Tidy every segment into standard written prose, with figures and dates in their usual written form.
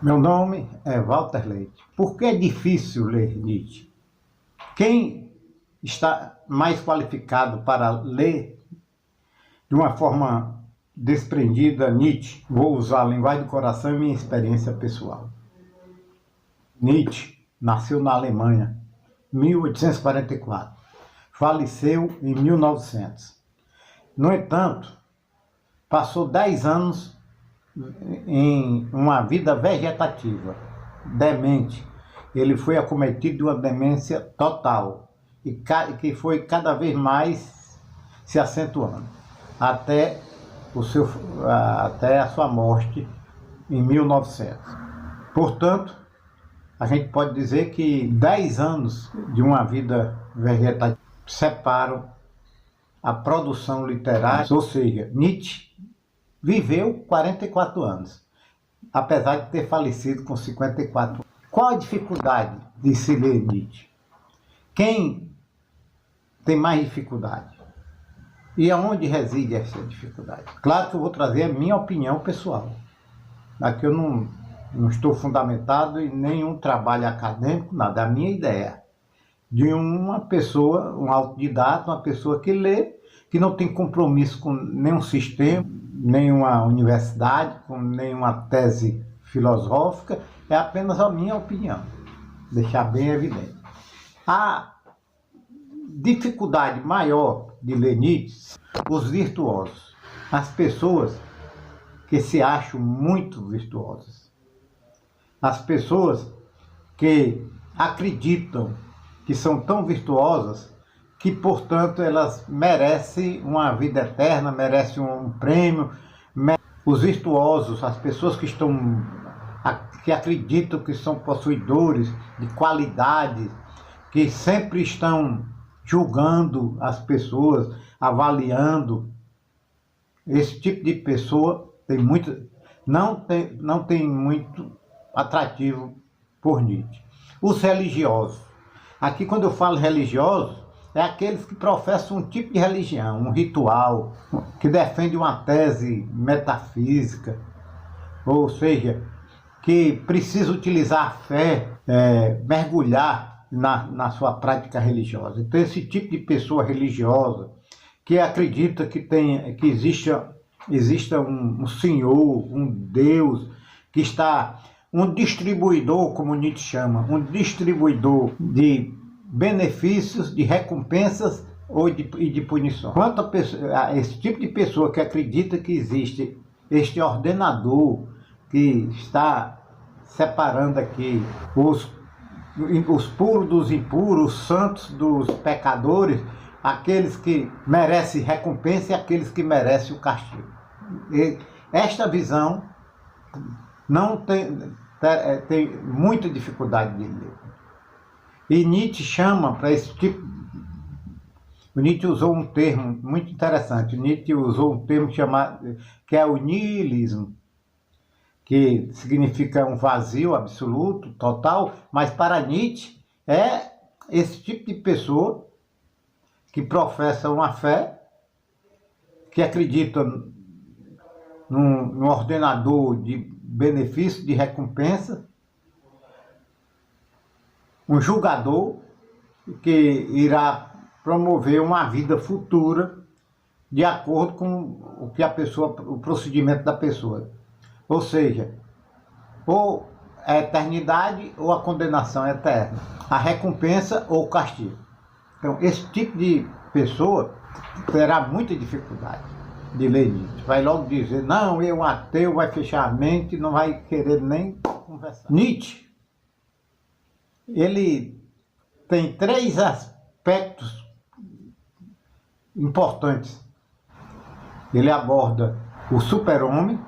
Meu nome é Walter Leite. Por que é difícil ler Nietzsche? Quem está mais qualificado para ler de uma forma desprendida Nietzsche? Vou usar a linguagem do coração e minha experiência pessoal. Nietzsche nasceu na Alemanha, 1844. Faleceu em 1900. No entanto, passou 10 anos em uma vida vegetativa, demente. Ele foi acometido de uma demência total e que foi cada vez mais se acentuando até a sua morte em 1900. Portanto, a gente pode dizer que 10 anos de uma vida vegetativa separam a produção literária, ou seja, Nietzsche viveu 44 anos, apesar de ter falecido com 54 anos. Qual a dificuldade de se ler Nietzsche? Quem tem mais dificuldade? E aonde reside essa dificuldade? Claro que eu vou trazer a minha opinião pessoal. Aqui eu não estou fundamentado em nenhum trabalho acadêmico, nada. A minha ideia de uma pessoa, um autodidata, uma pessoa que lê, que não tem compromisso com nenhum sistema, nenhuma universidade, com nenhuma tese filosófica, é apenas a minha opinião, deixar bem evidente. A dificuldade maior de ler Nietzsche, os virtuosos, as pessoas que se acham muito virtuosas, as pessoas que acreditam que são tão virtuosas que, portanto, elas merecem uma vida eterna, merecem um prêmio. Os virtuosos, as pessoas que acreditam que são possuidores de qualidades, que sempre estão julgando as pessoas, avaliando, esse tipo de pessoa não tem muito atrativo por Nietzsche. Os religiosos. Aqui, quando eu falo religiosos, é aqueles que professam um tipo de religião, um ritual, que defende uma tese metafísica, ou seja, que precisa utilizar a fé, mergulhar na sua prática religiosa. Então, esse tipo de pessoa religiosa, que acredita que exista um Senhor, um Deus, que está um distribuidor, como Nietzsche chama, um distribuidor de benefícios, de recompensas e de punições. Quanto a esse tipo de pessoa que acredita que existe este ordenador que está separando aqui os puros dos impuros, os santos dos pecadores, aqueles que merecem recompensa e aqueles que merecem o castigo. E esta visão não tem muita dificuldade de ler. E Nietzsche chama para esse tipo... O Nietzsche usou um termo muito interessante. Nietzsche usou um termo que é o niilismo, que significa um vazio absoluto, total, mas para Nietzsche é esse tipo de pessoa que professa uma fé, que acredita num ordenador de benefício, de recompensa, um julgador que irá promover uma vida futura de acordo com o procedimento da pessoa. Ou seja, ou a eternidade ou a condenação eterna, a recompensa ou o castigo. Então, esse tipo de pessoa terá muita dificuldade de ler Nietzsche. Vai logo dizer, não, eu ateu, vai fechar a mente, não vai querer nem conversar. Nietzsche, ele tem 3 aspectos importantes. Ele aborda o super-homem,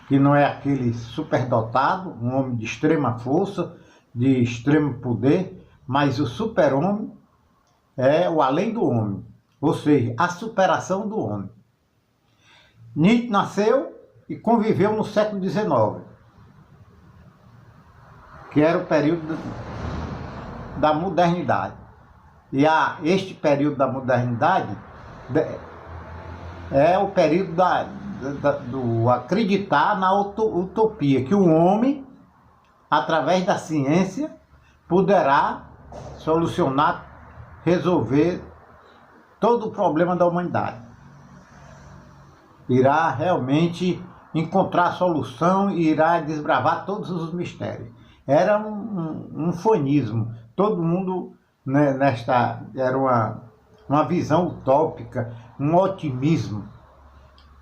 que não é aquele superdotado, um homem de extrema força, de extremo poder, mas o super-homem é o além do homem, ou seja, a superação do homem. Nietzsche nasceu e conviveu no século XIX, que era o período da modernidade. E este período da modernidade é o período do acreditar na utopia, que o homem, através da ciência, poderá solucionar, resolver todo o problema da humanidade. Irá realmente encontrar a solução e irá desbravar todos os mistérios. Era um fonismo. Todo mundo, né, era uma visão utópica, um otimismo.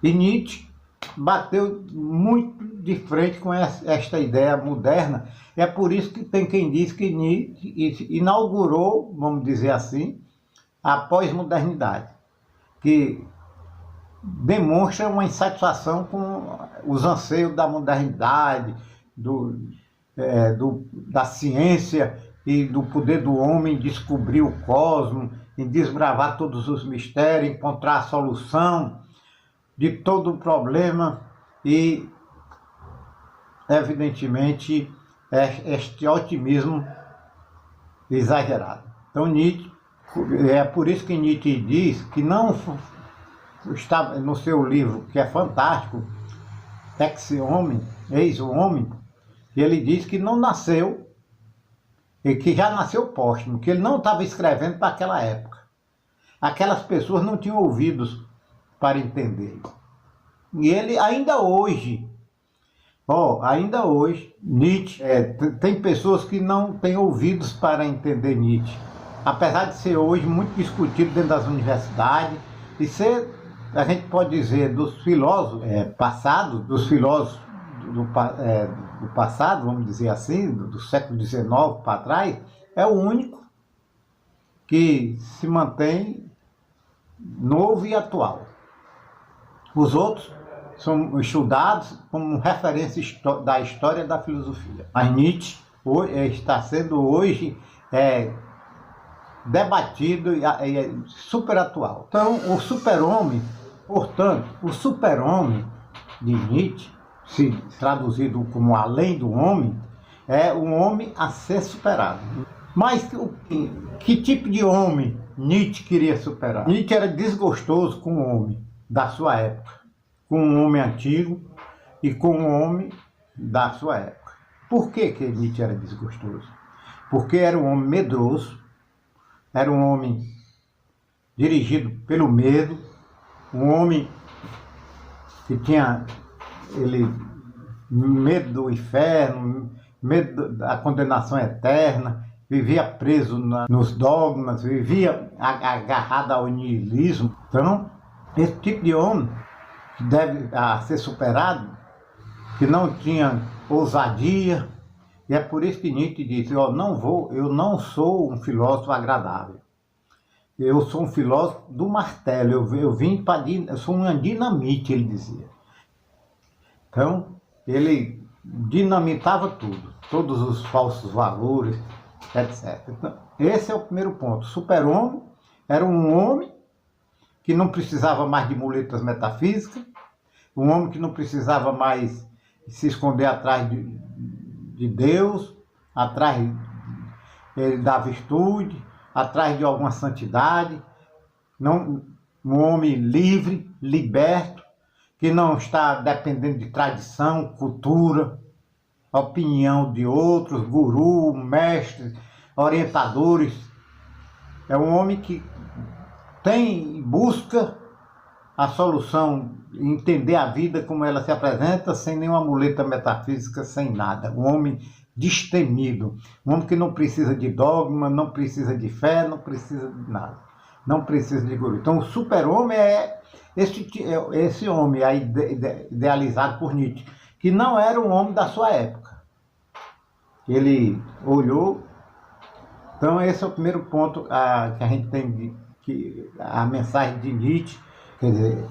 E Nietzsche bateu muito de frente com esta ideia moderna. É por isso que tem quem diz que Nietzsche inaugurou, vamos dizer assim, a pós-modernidade, que demonstra uma insatisfação com os anseios da modernidade, da ciência e do poder do homem descobrir o cosmos, em desbravar todos os mistérios, encontrar a solução de todo o problema e, evidentemente, este otimismo exagerado. Então, Nietzsche, é por isso que Nietzsche diz que não está no seu livro, que é fantástico, Ex-Homo, Ex-Homo, ele diz que não nasceu, e que já nasceu póstumo, que ele não estava escrevendo para aquela época. Aquelas pessoas não tinham ouvidos para entender. E ele ainda hoje, Nietzsche, tem pessoas que não têm ouvidos para entender Nietzsche. Apesar de ser hoje muito discutido dentro das universidades, e ser, a gente pode dizer, dos filósofos passados, dos filósofos do passado, vamos dizer assim, do século XIX para trás, é o único que se mantém novo e atual. Os outros são estudados como referência da história da filosofia. Mas Nietzsche está sendo hoje debatido e é super atual. Então, o super-homem, portanto, o super-homem de Nietzsche, se traduzido como além do homem, é um homem a ser superado. Mas que tipo de homem Nietzsche queria superar? Nietzsche era desgostoso com o homem da sua época, com o homem antigo e com o homem da sua época. Por que Nietzsche era desgostoso? Porque era um homem medroso, era um homem dirigido pelo medo, um homem que tinha medo do inferno, medo da condenação eterna, vivia preso nos dogmas, vivia agarrado ao niilismo. Então, esse tipo de homem que deve ser superado, que não tinha ousadia, e é por isso que Nietzsche disse, eu não sou um filósofo agradável. Eu sou um filósofo do martelo, eu sou uma dinamite, ele dizia. Então, ele dinamitava tudo, todos os falsos valores, etc. Então, esse é o primeiro ponto. O super-homem era um homem que não precisava mais de muletas metafísicas, um homem que não precisava mais se esconder atrás de Deus, atrás da virtude, atrás de alguma santidade, um homem livre, liberto, que não está dependendo de tradição, cultura, opinião de outros, guru, mestres, orientadores. É um homem que busca a solução, entender a vida como ela se apresenta, sem nenhuma muleta metafísica, sem nada. Um homem destemido, um homem que não precisa de dogma, não precisa de fé, não precisa de nada, não precisa de guru. Então o super-homem é esse homem aí idealizado por Nietzsche, que não era um homem da sua época. Ele olhou. Então esse é o primeiro ponto que a gente tem a mensagem de Nietzsche, quer dizer,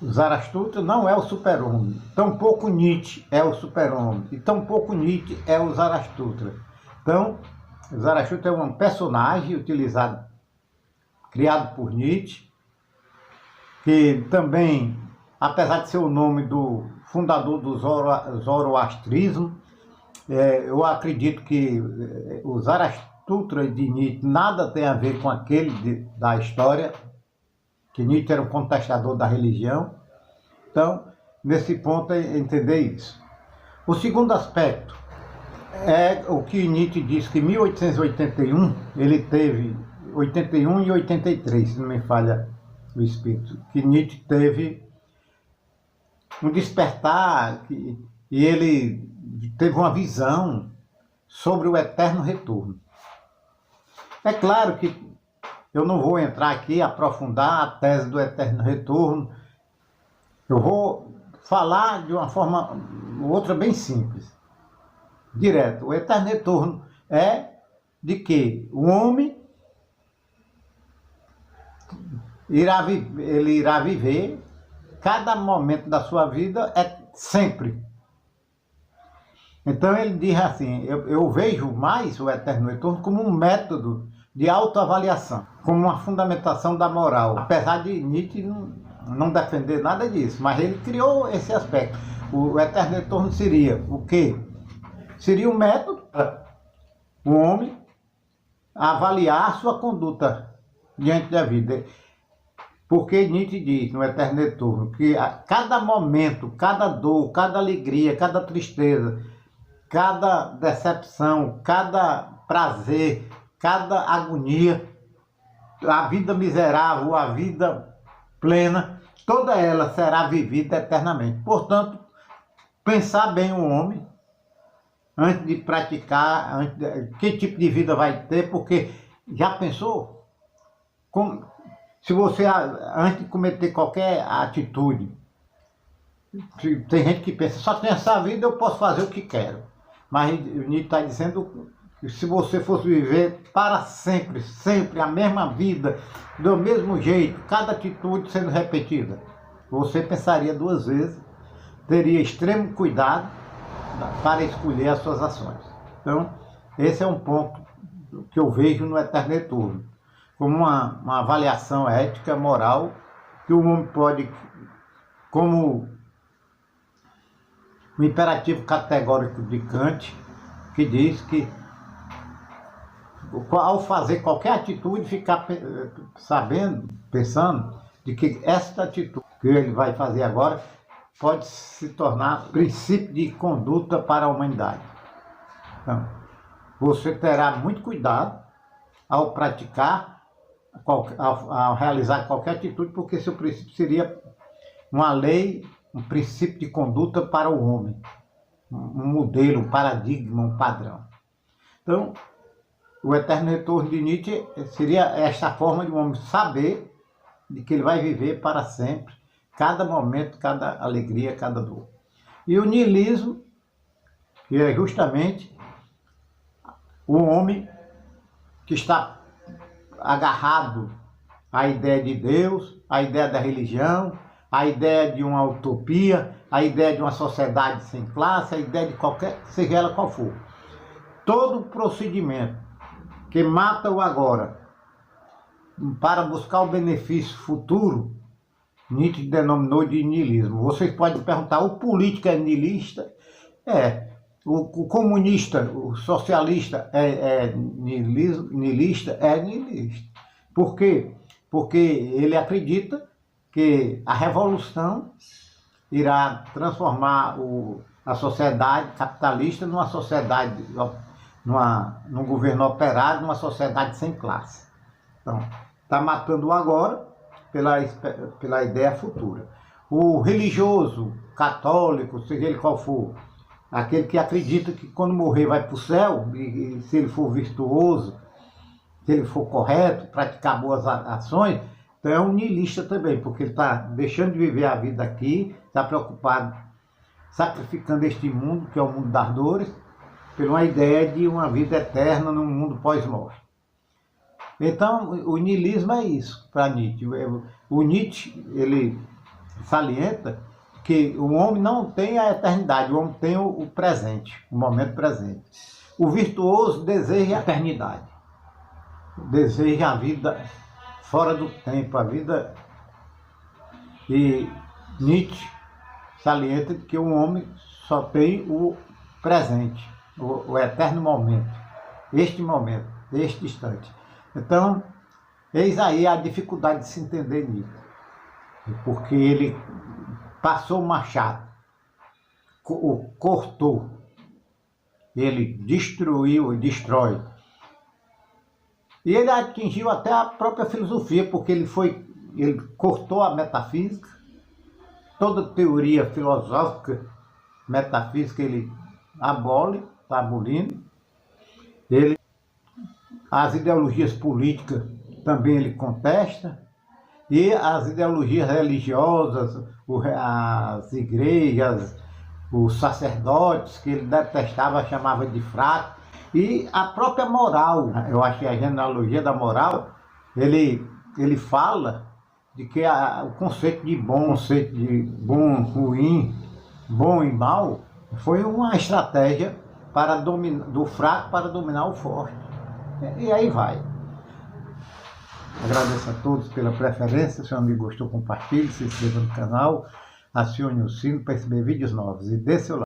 o Zaratustra não é o super-homem, tampouco Nietzsche é o super-homem, e tampouco Nietzsche é o Zaratustra. Então, o Zaratustra é um personagem criado por Nietzsche, que também, apesar de ser o nome do fundador do zoroastrismo, eu acredito que o Zaratustra de Nietzsche nada tem a ver com aquele da história, que Nietzsche era um contestador da religião, Então, nesse ponto é entender isso. O segundo aspecto é o que Nietzsche diz que em 1881 ele teve 81 e 83, se não me falha o espírito, que Nietzsche teve um despertar e ele teve uma visão sobre o eterno retorno. É claro que eu não vou entrar aqui e aprofundar a tese do eterno retorno. Eu vou falar de uma forma ou outra bem simples, direto. O eterno retorno é de que o homem ele irá viver, cada momento da sua vida é sempre. Então ele diz assim, eu vejo mais o eterno retorno como um método de autoavaliação, como uma fundamentação da moral. Apesar de Nietzsche não defender nada disso, mas ele criou esse aspecto. O eterno retorno seria o quê? Seria um método para o homem avaliar sua conduta diante da vida. Porque Nietzsche diz no eterno retorno que a cada momento, cada dor, cada alegria, cada tristeza, cada decepção, cada prazer, cada agonia, a vida miserável, a vida plena, toda ela será vivida eternamente. Portanto, pensar bem o homem antes de praticar, que tipo de vida vai ter, porque já pensou? Se você, antes de cometer qualquer atitude, tem gente que pensa, só tem essa vida, eu posso fazer o que quero. Mas o Nietzsche está dizendo que se você fosse viver para sempre, sempre a mesma vida, do mesmo jeito, cada atitude sendo repetida, você pensaria duas vezes, teria extremo cuidado para escolher as suas ações. Então, esse é um ponto que eu vejo no eterno retorno, como uma avaliação ética, moral, que o homem pode, como o imperativo categórico de Kant, que diz que ao fazer qualquer atitude, ficar sabendo, pensando, de que esta atitude que ele vai fazer agora pode se tornar princípio de conduta para a humanidade. Então, você terá muito cuidado ao praticar, ao realizar qualquer atitude, porque seu princípio seria uma lei, um princípio de conduta para o homem, um modelo, um paradigma, um padrão. Então, o eterno retorno de Nietzsche seria esta forma de um homem saber de que ele vai viver para sempre, cada momento, cada alegria, cada dor. E o niilismo, que é justamente o homem que está agarrado à ideia de Deus, à ideia da religião, à ideia de uma utopia, à ideia de uma sociedade sem classe, à ideia de qualquer, seja ela qual for. Todo procedimento que mata o agora para buscar o benefício futuro, Nietzsche denominou de niilismo. Vocês podem perguntar, o político é niilista? O comunista, o socialista é niilista? É niilista. Por quê? Porque ele acredita que a revolução irá transformar a sociedade capitalista numa sociedade, num governo operário, numa sociedade sem classe. Então, está matando o agora pela ideia futura. O religioso, católico, seja ele qual for, aquele que acredita que quando morrer vai para o céu, e se ele for virtuoso, se ele for correto, praticar boas ações, então é um niilista também, porque ele está deixando de viver a vida aqui, está preocupado, sacrificando este mundo, que é o mundo das dores, por uma ideia de uma vida eterna num mundo pós-morte. Então, o niilismo é isso para Nietzsche. O Nietzsche, ele salienta que o homem não tem a eternidade, o homem tem o presente, o momento presente. O virtuoso deseja a eternidade, deseja a vida fora do tempo, a vida. E Nietzsche salienta que o homem só tem o presente, o eterno momento, este instante. Então, eis aí a dificuldade de se entender nisso, porque ele passou o machado, cortou, ele destruiu e destrói. E ele atingiu até a própria filosofia, porque ele cortou a metafísica, toda teoria filosófica, metafísica ele abole, está abolindo. As ideologias políticas também ele contesta, e as ideologias religiosas, as igrejas, os sacerdotes, que ele detestava, chamava de fraco, e a própria moral. Eu acho que a genealogia da moral, ele fala de que o conceito de bom, ruim, bom e mal, foi uma estratégia do fraco para dominar o forte. E aí vai. Agradeço a todos pela preferência. Se o amigo gostou, compartilhe, se inscreva no canal, acione o sino para receber vídeos novos e dê seu like.